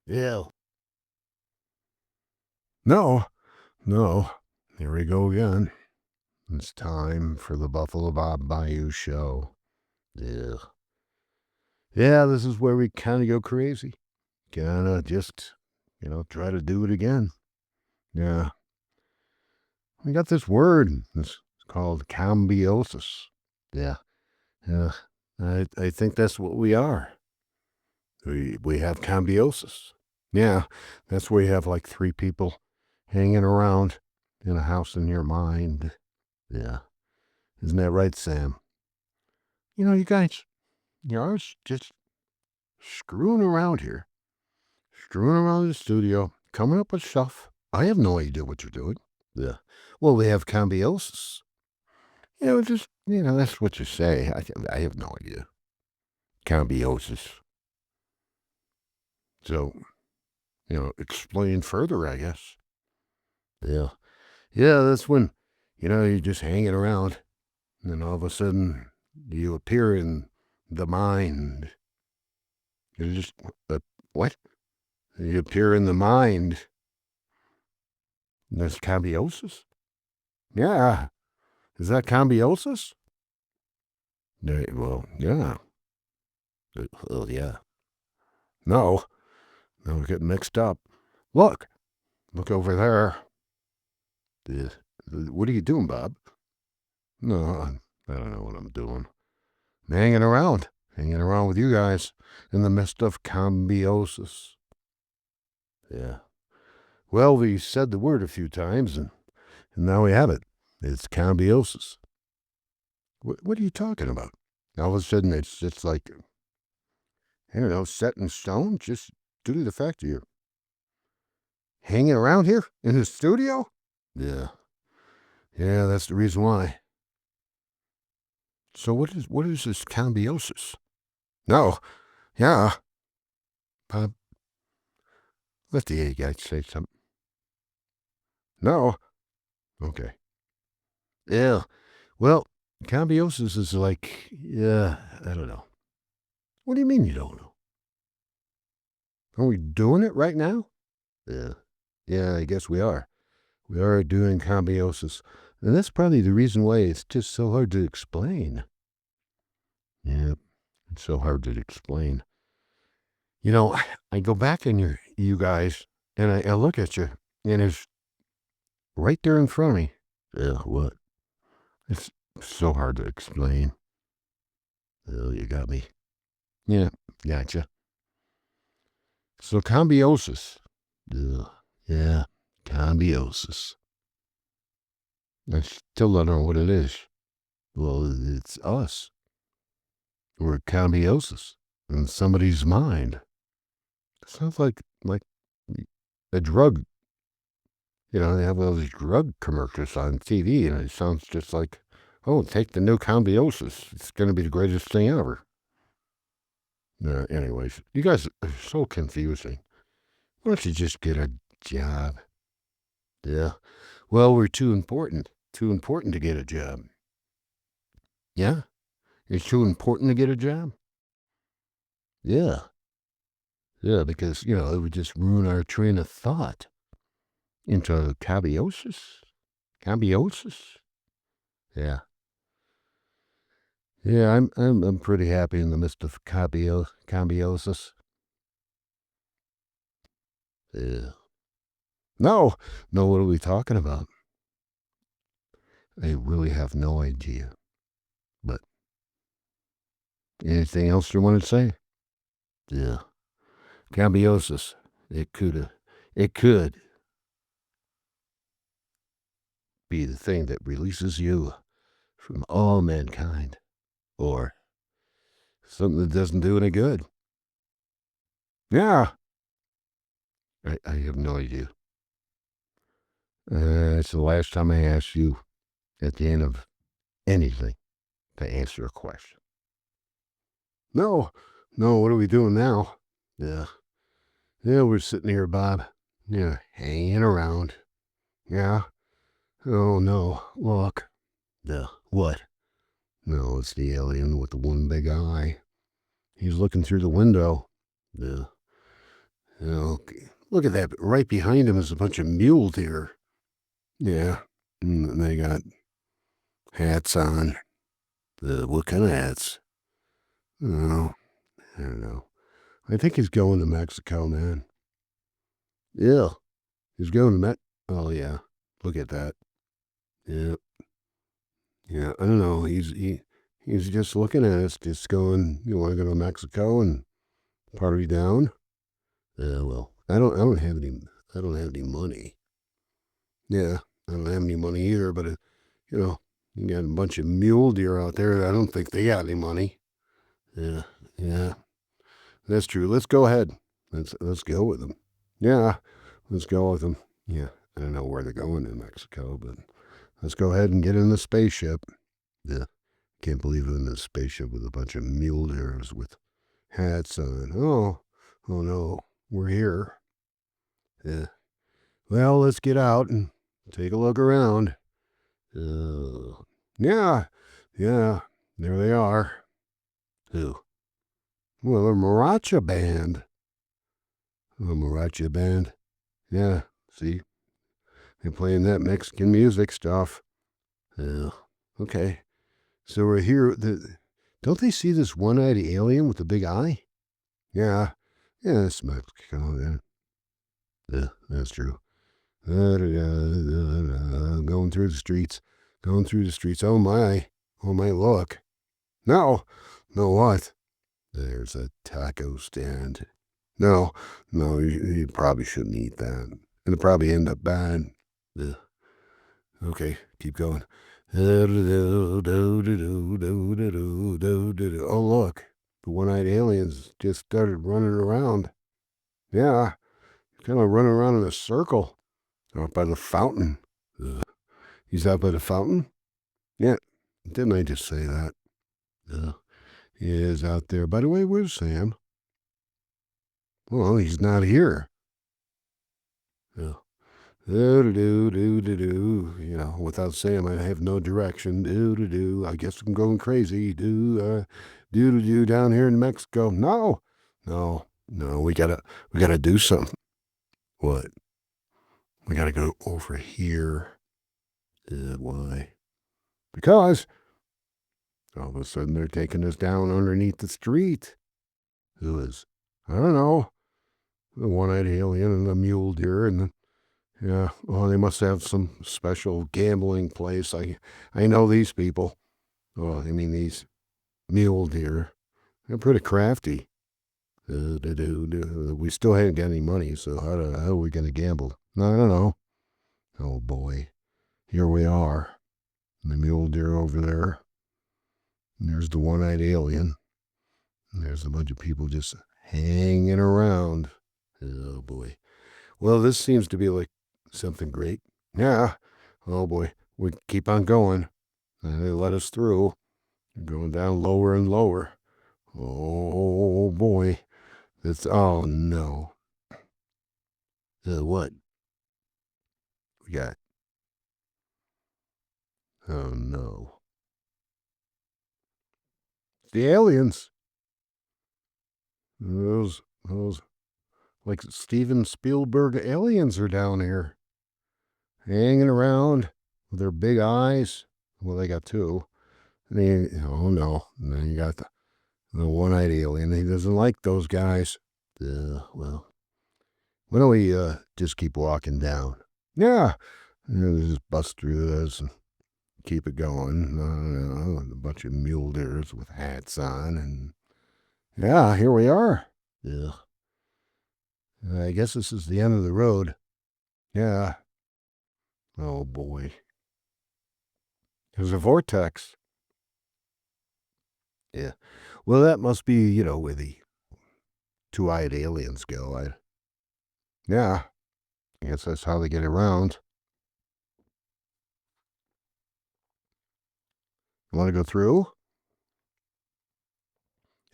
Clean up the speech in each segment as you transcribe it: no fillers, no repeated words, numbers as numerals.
Yeah. No, no. Here we go again. It's time for the Buffalo Bob Bayou Show. Yeah. Yeah, this is where we kind of go crazy. Kind of just, try to do it again. Yeah. We got this word. It's called Cambeossos. Yeah. Yeah. I think that's what we are. We have Cambeossos. Yeah. That's where you have like three people hanging around in a house in your mind. Yeah. Isn't that right, Sam? You guys, you're always just screwing around here, screwing around in the studio, coming up with stuff. I have no idea what you're doing. Yeah. Well, we have Cambeossos. That's what you say. I have no idea. Cambeossos. So, explain further, I guess. Yeah. Yeah, that's when, you're just hanging around, and then all of a sudden you appear in the mind. You just, what? You appear in the mind. There's Cambeossos? Yeah. Is that Cambeossos? Well, yeah. Well, yeah. No. No, we're getting mixed up. Look. Look over there. Uh, What are you doing, Bob? No, I don't know what I'm doing. I'm hanging around. Hanging around with you guys in the midst of Cambeossos. Yeah. Well, we said the word a few times, and now we have it. It's Cambeossos. What are you talking about? All of a sudden, it's just like, I don't know, set in stone, just due to the fact that you're hanging around here in the studio? Yeah. Yeah, that's the reason why. So what is this Cambeossos? No. Yeah. Bob, let the A guy say something. No. Okay. Yeah. Well, Cambeossos is like, yeah, I don't know. What do you mean you don't know? Are we doing it right now? Yeah. Yeah, I guess we are. We are doing Cambeossos. And that's probably the reason why it's just so hard to explain. Yeah, it's so hard to explain. You know, I go back in you guys, and I look at you, and it's right there in front of me. Yeah, what? It's so hard to explain. Oh, you got me. Yeah, gotcha. So Cambeossos. Ugh, yeah, Cambeossos. I still don't know what it is. Well, it's us. We're Cambeossos in somebody's mind. Sounds like a drug. They have all these drug commercials on TV, and it sounds just like, oh, take the new Cambeossos. It's going to be the greatest thing ever. Anyways, you guys are so confusing. Why don't you just get a job? Yeah. Well, we're too important. Too important to get a job. Yeah? It's too important to get a job? Yeah. Yeah, because, it would just ruin our train of thought into Cambeossos. Cambeossos? Yeah. Yeah, I'm pretty happy in the midst of Cambeossos. Yeah. No, no, what are we talking about? I really have no idea. But anything else you want to say? Yeah. Cambeossos. It could be the thing that releases you from all mankind. Or something that doesn't do any good. Yeah. I have no idea. It's the last time I asked you at the end of anything to answer a question. No, no, what are we doing now? Yeah. Yeah, we're sitting here, Bob. Yeah, hanging around. Yeah. Oh, no. Look. The what? No, it's the alien with the one big eye. He's looking through the window. Yeah. Okay. Look at that. Right behind him is a bunch of mule deer. Yeah. And they got hats on. What kind of hats? Oh, I don't know. I think he's going to Mexico, man. Yeah. He's going to Mex. Oh, yeah. Look at that. Yeah. Yeah. I don't know. He's just looking at us, just going, you want to go to Mexico and party down? Well, I don't have any money. Yeah. I don't have any money either, but, you know, you got a bunch of mule deer out there. I don't think they got any money. Yeah. Yeah. That's true. Let's go ahead. Let's go with them. Yeah, let's go with them. Yeah, I don't know where they're going in Mexico, but let's go ahead and get in the spaceship. Yeah, can't believe I'm in a spaceship with a bunch of mule deers with hats on. Oh no, we're here. Yeah. Well, let's get out and take a look around. Yeah, yeah, there they are. Who? Well, a mariachi band. A mariachi band. Yeah, see, they're playing that Mexican music stuff. Yeah. Okay. So we're here. Don't they see this one-eyed alien with the big eye? Yeah. Yeah, it's Mexico. Yeah, that's true. Going through the streets. Going through the streets. Oh my. Oh my, look. No. No, what? There's a taco stand. No. No, you probably shouldn't eat that. It'll probably end up bad. Ugh. Okay, keep going. Oh, look. The one-eyed aliens just started running around. Yeah, kind of running around in a circle out by the fountain. Ugh. He's out by the fountain? Yeah, didn't I just say that? Ugh. He is out there. By the way, where's Sam? Well, he's not here. Ugh. Do do do do do. You know, without Sam, I have no direction. Do do do. I guess I'm going crazy. Do do do down here in Mexico. No, no, no. We gotta do something. What? We gotta go over here. Why? Because all of a sudden they're taking us down underneath the street. Who is? I don't know. The one-eyed alien and the mule deer and yeah, well, they must have some special gambling place. I know these people. Oh, I mean these mule deer. They're pretty crafty. We still haven't got any money, so how are we going to gamble? No, I don't know. Oh boy, here we are. The mule deer over there. And there's the one-eyed alien. And there's a bunch of people just hanging around. Oh boy. Well, this seems to be like something great. Yeah. Oh boy. We keep on going. And they let us through. Going down lower and lower. Oh boy. Oh no. What? We got. Oh no. The aliens. Those like Steven Spielberg aliens are down here. Hanging around with their big eyes. Well, they got two. Oh no. And then you got the one-eyed alien. He doesn't like those guys. Well, why don't we just keep walking down? Yeah. Just bust through this and keep it going. A bunch of mule deers with hats on. And yeah, here we are. Yeah. I guess this is the end of the road. Yeah. Oh boy. There's a vortex. Yeah. Well, that must be, where the two-eyed aliens go. Yeah. I guess that's how they get around. You want to go through?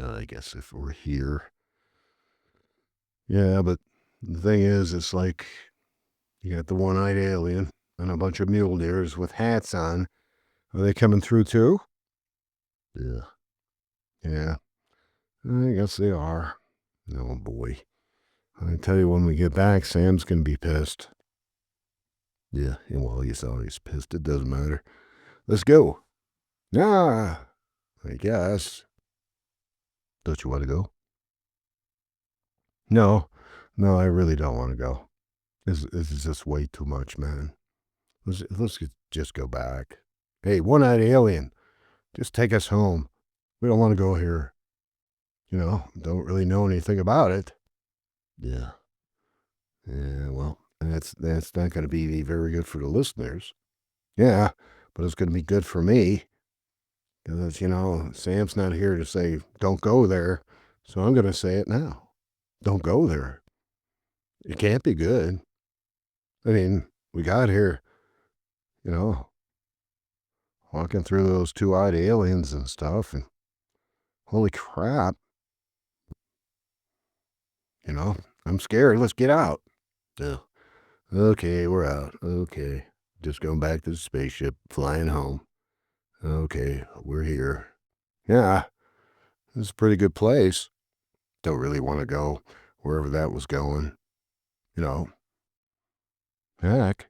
I guess if we're here. Yeah, but the thing is, it's like you got the one-eyed alien and a bunch of mule deers with hats on. Are they coming through too? Yeah. Yeah. I guess they are. Oh boy. I tell you, when we get back, Sam's gonna be pissed. Yeah, and well, he's always pissed. It doesn't matter. Let's go. Ah, I guess. Don't you want to go? No, no, I really don't want to go. This is just way too much, man. Just go back. Hey, one-eyed alien, just take us home. We don't want to go here. Don't really know anything about it. Yeah. Yeah, well, that's not going to be very good for the listeners. Yeah, but it's going to be good for me because Sam's not here to say don't go there, so I'm going to say it now. Don't go there. It can't be good. I mean, we got here, you know, walking through those two-eyed aliens and stuff, and holy crap, you know, I'm scared. Let's get out. Yeah. Okay, we're out. Okay, just going back to the spaceship, flying home. Okay, we're here. Yeah, this is a pretty good place. Don't really want to go wherever that was going. You know, heck,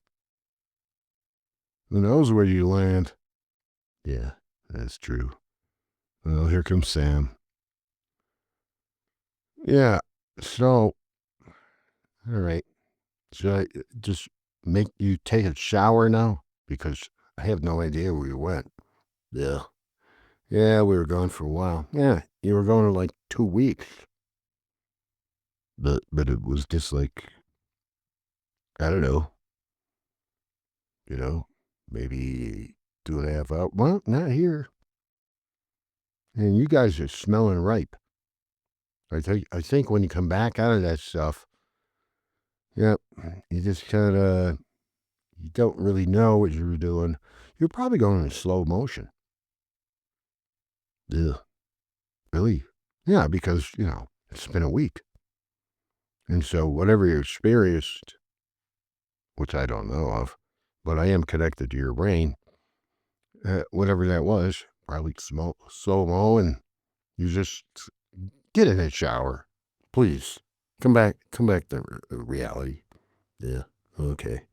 who knows where you land? Yeah, that's true. Well, here comes Sam. Yeah, so, all right. Should I just make you take a shower now? Because I have no idea where you went. Yeah. Yeah, we were gone for a while. Yeah, you were gone for like 2 weeks. But it was just like, I don't know, you know, maybe 2.5 hours. Well, not here. And you guys are smelling ripe. I think when you come back out of that stuff, yep, you just kind of, you don't really know what you were doing. You're probably going in slow motion. Ugh, really? Yeah, because, it's been a week. And so whatever you experienced, which I don't know of, but I am connected to your brain, whatever that was, probably slow mo, and you just get in that shower, please. Come back to reality. Yeah. Okay.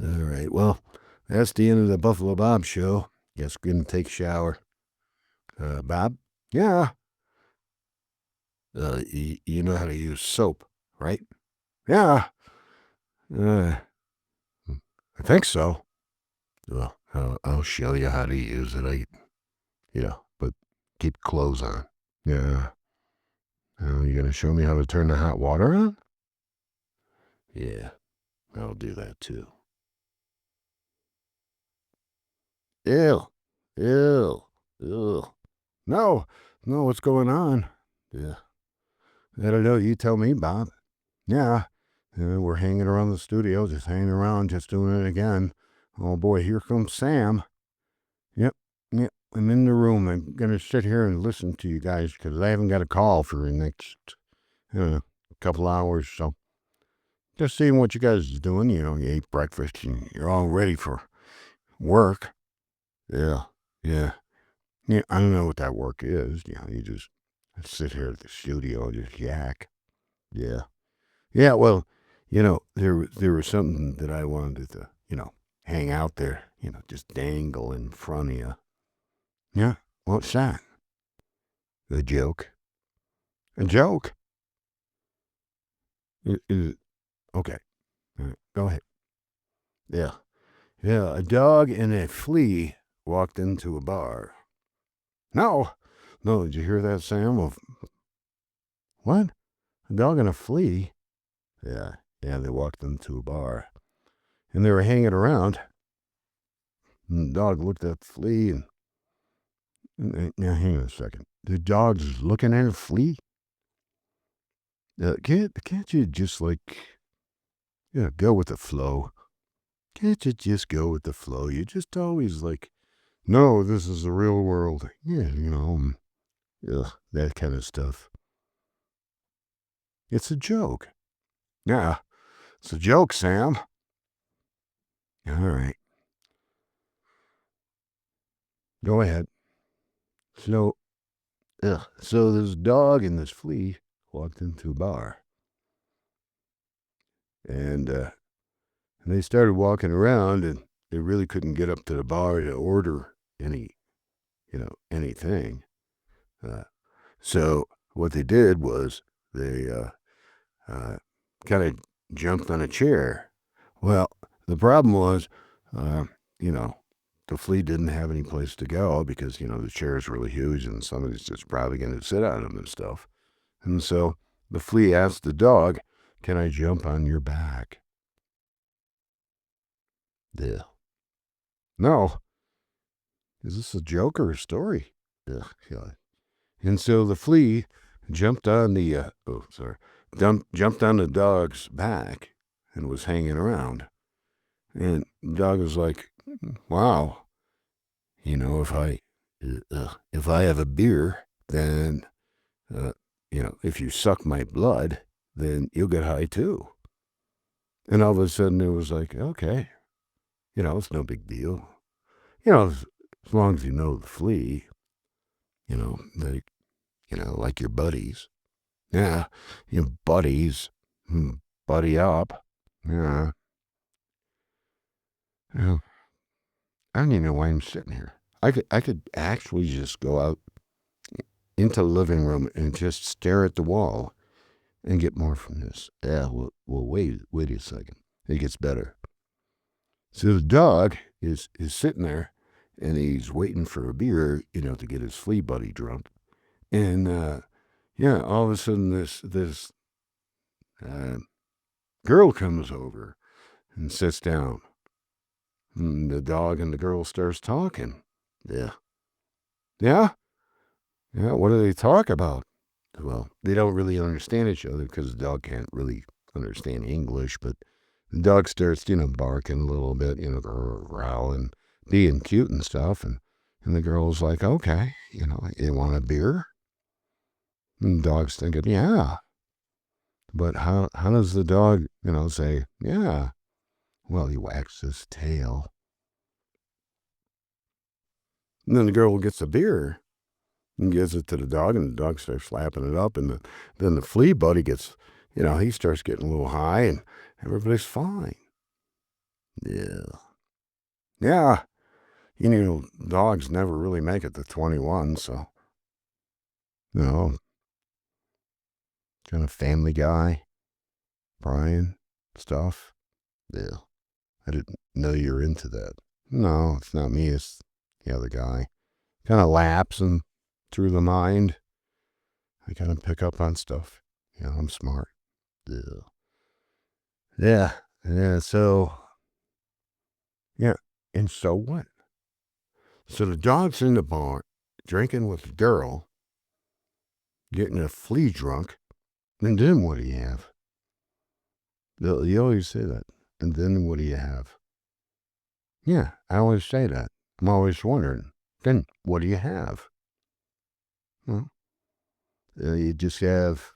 All right. Well, that's the end of the Buffalo Bob show. Guess we're gonna take a shower. Bob? Yeah. You know how to use soap, right? Yeah. Uh, I think so. Well, I'll show you how to use it. But keep clothes on. Yeah. You gonna show me how to turn the hot water on? Yeah, I'll do that too. Ew. Ew. Ew. No. No, what's going on? Yeah. I don't know. You tell me, Bob. Yeah. We're hanging around the studio, just hanging around, just doing it again. Oh boy, here comes Sam. Yep. Yep. I'm in the room. I'm going to sit here and listen to you guys because I haven't got a call for the next couple hours. So just seeing what you guys are doing. You ate breakfast and you're all ready for work. Yeah. Yeah. Yeah. I don't know what that work is. You just sit here at the studio and just yak. Yeah. Yeah. Well, there was something that I wanted to, hang out there, just dangle in front of you. Yeah. What's that? A joke. A joke? Is it? Okay. All right. Go ahead. Yeah. Yeah. A dog and a flea walked into a bar. No. No. Did you hear that, Sam? Of what? A dog and a flea? Yeah. Yeah. They walked into a bar and they were hanging around. And the dog looked at the flea now hang on a second. The dog's looking at a flea? Can't you just go with the flow? Can't you just go with the flow? You just always no, this is the real world. Yeah, that kind of stuff. It's a joke. Yeah, it's a joke, Sam. All right, go ahead. So, so this dog and this flea walked into a bar. And they started walking around, and they really couldn't get up to the bar to order anything. Uh, so what they did was they uh, kind of jumped on a chair. Well, the problem was, uh, you know, the flea didn't have any place to go because, the chair is really huge and somebody's just probably going to sit on them and stuff. And so the flea asked the dog, "Can I jump on your back?" Yeah. No. Is this a joke or a story? Ugh, God. And so the flea jumped on jumped on the dog's back and was hanging around. And the dog was like, "Wow, if I have a beer, then, if you suck my blood, then you'll get high too." And all of a sudden it was like, okay, it's no big deal. As long as you know the flea, they, like your buddies. Yeah, your buddies, buddy up. Yeah. Yeah. I don't even know why I'm sitting here. I could actually just go out into the living room and just stare at the wall and get more from this. Yeah, well, wait a second. It gets better. So the dog is sitting there, and he's waiting for a beer, to get his flea buddy drunk. And yeah, all of a sudden this uh, girl comes over and sits down. And the dog and the girl starts talking. Yeah, yeah, yeah. What do they talk about? Well, they don't really understand each other because the dog can't really understand English, but the dog starts, barking a little bit, growling, being cute and stuff. And the girl's like, okay, you want a beer? And the dog's thinking, yeah. But how does the dog, say, yeah? Well, he wags his tail. And then the girl gets a beer and gives it to the dog, and the dog starts slapping it up. And then the flea buddy gets, he starts getting a little high, and everybody's fine. Yeah. Yeah. Dogs never really make it to 21, so, you know, kind of Family Guy, Brian stuff. Yeah. I didn't know you were into that. No, it's not me. It's the other guy. Kind of lapsing through the mind. I kind of pick up on stuff. I'm smart. Yeah. Yeah. Yeah. So, yeah. And so what? So the dog's in the bar, drinking with the girl, getting a flea drunk. And then what do you have? You always say that. And then what do you have? Yeah, I always say that. I'm always wondering. Then what do you have? Well, you just have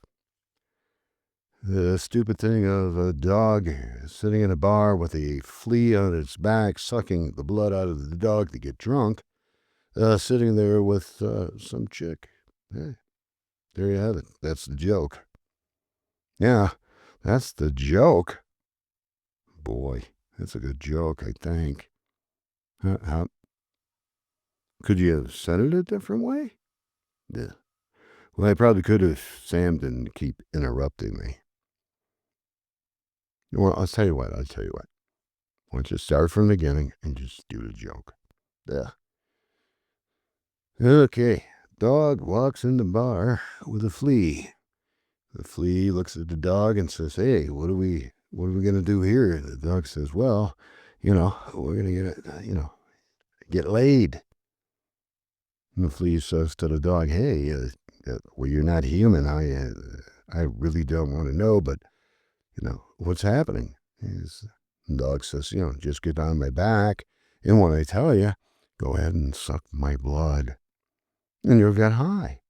the stupid thing of a dog sitting in a bar with a flea on its back, sucking the blood out of the dog to get drunk, sitting there with some chick. Hey, there you have it. That's the joke. Yeah, that's the joke. Boy, that's a good joke, I think. How could you have said it a different way? Yeah. Well, I probably could have. Sam didn't keep interrupting me. Well, I'll tell you what. Why don't you start from the beginning and just do the joke? Yeah. Okay. Dog walks in the bar with a flea. The flea looks at the dog and says, "Hey, what are we gonna do here?" The dog says, "Well, we're gonna get laid." And the flea says to the dog, "Hey, well, you're not human. I really don't want to know, but what's happening?" The dog says, "Just get on my back, and when I tell you, go ahead and suck my blood, and you'll get high."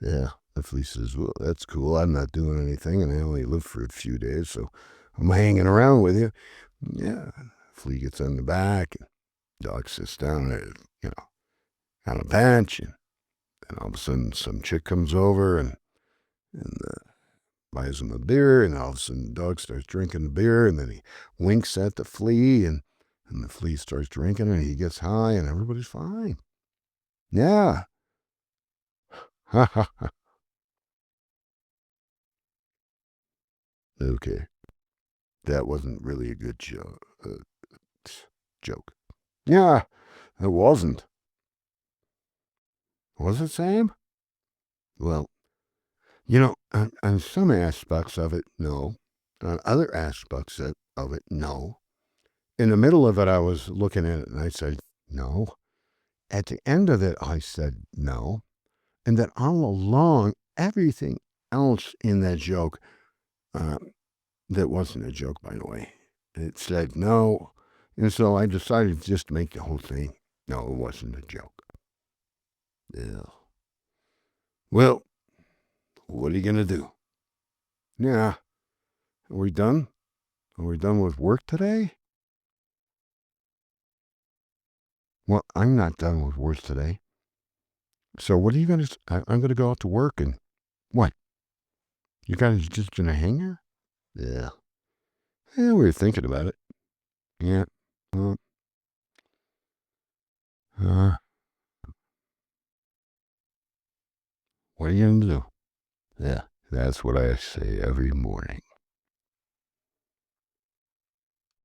Yeah. The flea says, "Well, that's cool. I'm not doing anything, and I only live for a few days, so I'm hanging around with you." Yeah. Flea gets on the back, and dog sits down there, on a bench, and all of a sudden some chick comes over, and buys him a beer, and all of a sudden the dog starts drinking the beer, and then he winks at the flea, and the flea starts drinking, and he gets high, and everybody's fine. Yeah. Ha ha ha. Okay. That wasn't really a good joke. Yeah, it wasn't. Was it, Sam? Well, on some aspects of it, no. On other aspects of it, no. In the middle of it, I was looking at it and I said, no. At the end of it, I said, no. And then all along, everything else in that joke, uh, that wasn't a joke, by the way, it said no. And so I decided just to make the whole thing, no, it wasn't a joke. Yeah. Well, what are you going to do? Yeah. Are we done? Are we done with work today? Well, I'm not done with work today. So what are you going to, I'm going to go out to work and what? You guys just going to hang here? Yeah. Yeah, we were thinking about it. Yeah. Well, uh, what are you going to do? Yeah. That's what I say every morning.